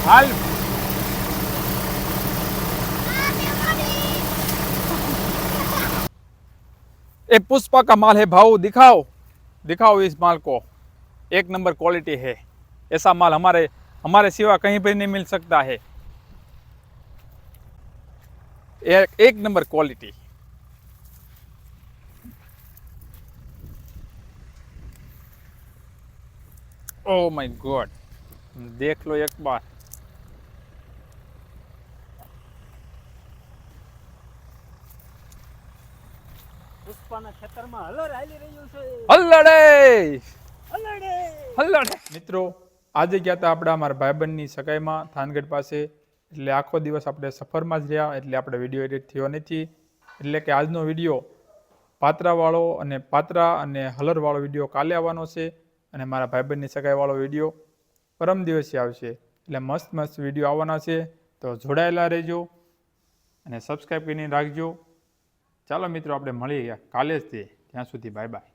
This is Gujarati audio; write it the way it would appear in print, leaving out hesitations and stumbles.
हाल ये पुष्पा का माल है, भाव दिखाओ दिखाओ इस माल को। एक नंबर क्वालिटी है, ऐसा माल हमारे हमारे सिवा कहीं पर नहीं मिल सकता है। एक number quality. Oh my God, देख लो एक बार। પુષ્પાના ખેતરમાં હલર હાલી રહ્યું છે. હલ્લડે હલડે. હલ્લડે મિત્રો, આજે ગયા હતા આપણે અમારા ભાઈબંધની સગાઈમાં થાનગઢ પાસે, એટલે આખો દિવસ આપણે સફરમાં જ રહ્યા, એટલે આપણે વિડીયો એડિટ થયો નથી, એટલે કે આજનો વિડીયો પાત્રાવાળો અને પાત્રા અને હલરવાળો વિડીયો કાલે આવવાનો છે, અને મારા ભાઈબંધની સગાઈવાળો વિડીયો પરમ દિવસે આવશે, એટલે મસ્ત મસ્ત વિડીયો આવવાના છે, તો જોડાયેલા રહેજો અને સબસ્ક્રાઈબ કરીને રાખજો। ચાલો મિત્રો, આપણે મળીએ કાલે જ તે, ત્યાં સુધી બાય બાય।